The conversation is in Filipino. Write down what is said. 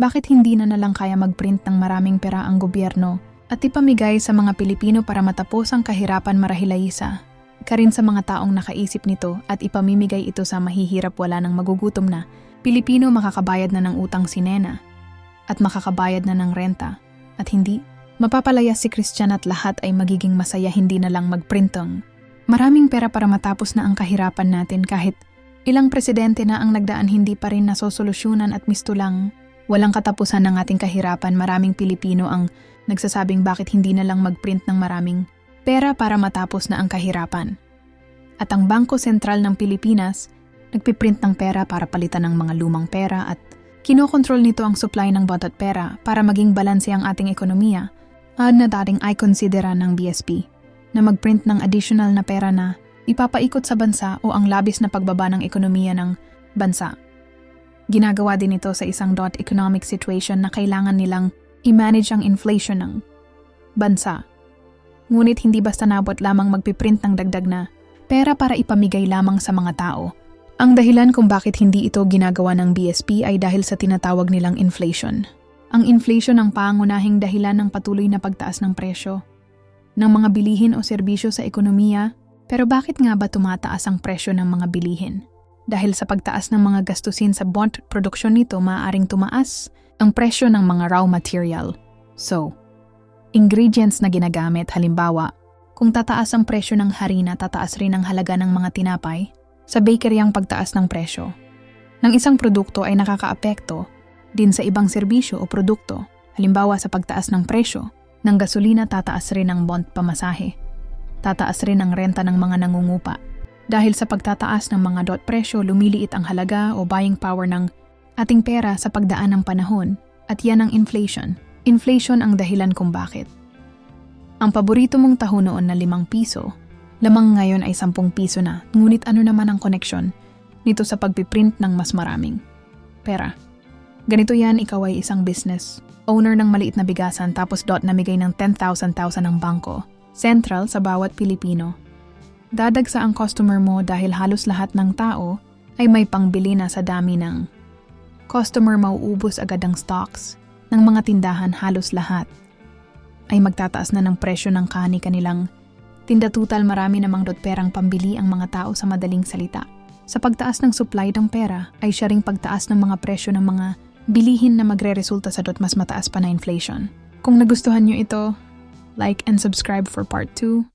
Bakit hindi na lang kaya mag-print ng maraming pera ang gobyerno at ipamigay sa mga Pilipino para matapos ang kahirapan marahil ay isa? Ka rin sa mga taong nakaisip nito at ipamimigay ito sa mahihirap wala ng magugutom na Pilipino, makakabayad na ng utang si Nena at makakabayad na ng renta at hindi mapapalayas si Christian at lahat ay magiging masaya, hindi na lang magprintong maraming pera para matapos na ang kahirapan natin. Kahit ilang presidente na ang nagdaan, hindi pa rin nasosolusyunan at mistulang walang katapusan ng ating kahirapan. Maraming Pilipino ang nagsasabing bakit hindi na lang magprint ng maraming pera para matapos na ang kahirapan. At ang Bangko Sentral ng Pilipinas nagpiprint ng pera para palitan ng mga lumang pera at kinokontrol nito ang supply ng bond at pera para maging balanse ang ating ekonomiya. Na dating ay konsidera ng BSP na magprint ng additional na pera na ipapaikot sa bansa o ang labis na pagbaba ng ekonomiya ng bansa. Ginagawa din ito sa isang economic situation na kailangan nilang i-manage ang inflation ng bansa. Ngunit hindi basta nabot lamang magpiprint ng dagdag na pera para ipamigay lamang sa mga tao. Ang dahilan kung bakit hindi ito ginagawa ng BSP ay dahil sa tinatawag nilang inflation. Ang inflation ang pangunahing dahilan ng patuloy na pagtaas ng presyo ng mga bilihin o serbisyo sa ekonomiya. Pero bakit nga ba tumataas ang presyo ng mga bilihin? Dahil sa pagtaas ng mga gastusin sa bond produksyon nito, maaaring tumaas ang presyo ng mga raw material. So, ingredients na ginagamit, halimbawa, kung tataas ang presyo ng harina, tataas rin ang halaga ng mga tinapay. Sa bakery, ang pagtaas ng presyo ng isang produkto ay nakakaapekto din sa ibang serbisyo o produkto. Halimbawa, sa pagtaas ng presyo ng gasolina, tataas rin ang bond pamasahe. Tataas rin ang renta ng mga nangungupa. Dahil sa pagtataas ng mga presyo, lumiliit ang halaga o buying power ng ating pera sa pagdaan ng panahon. At yan ang inflation. Inflation ang dahilan kung bakit ang paborito mong taho noon na 5 piso, lamang ngayon ay 10 piso na. Ngunit ano naman ang koneksyon nito sa pagpiprint ng mas maraming pera? Ganito yan, ikaw ay isang business owner ng maliit na bigasan tapos namigay ng 10,000 ng bangko sentral sa bawat Pilipino. Dadagsa ang customer mo dahil halos lahat ng tao ay may pangbili na. Sa dami ng customer, mauubos agad ang stocks ng mga tindahan. Halos lahat ay magtataas na ng presyo ng kanilang tinda. Tutal, marami namang perang pambili ang mga tao. Sa madaling salita, sa pagtaas ng supply ng pera ay siya ring pagtaas ng mga presyo ng mga bilihin na magre-resulta sa mas mataas pa na inflation. Kung nagustuhan nyo ito, like and subscribe for part 2.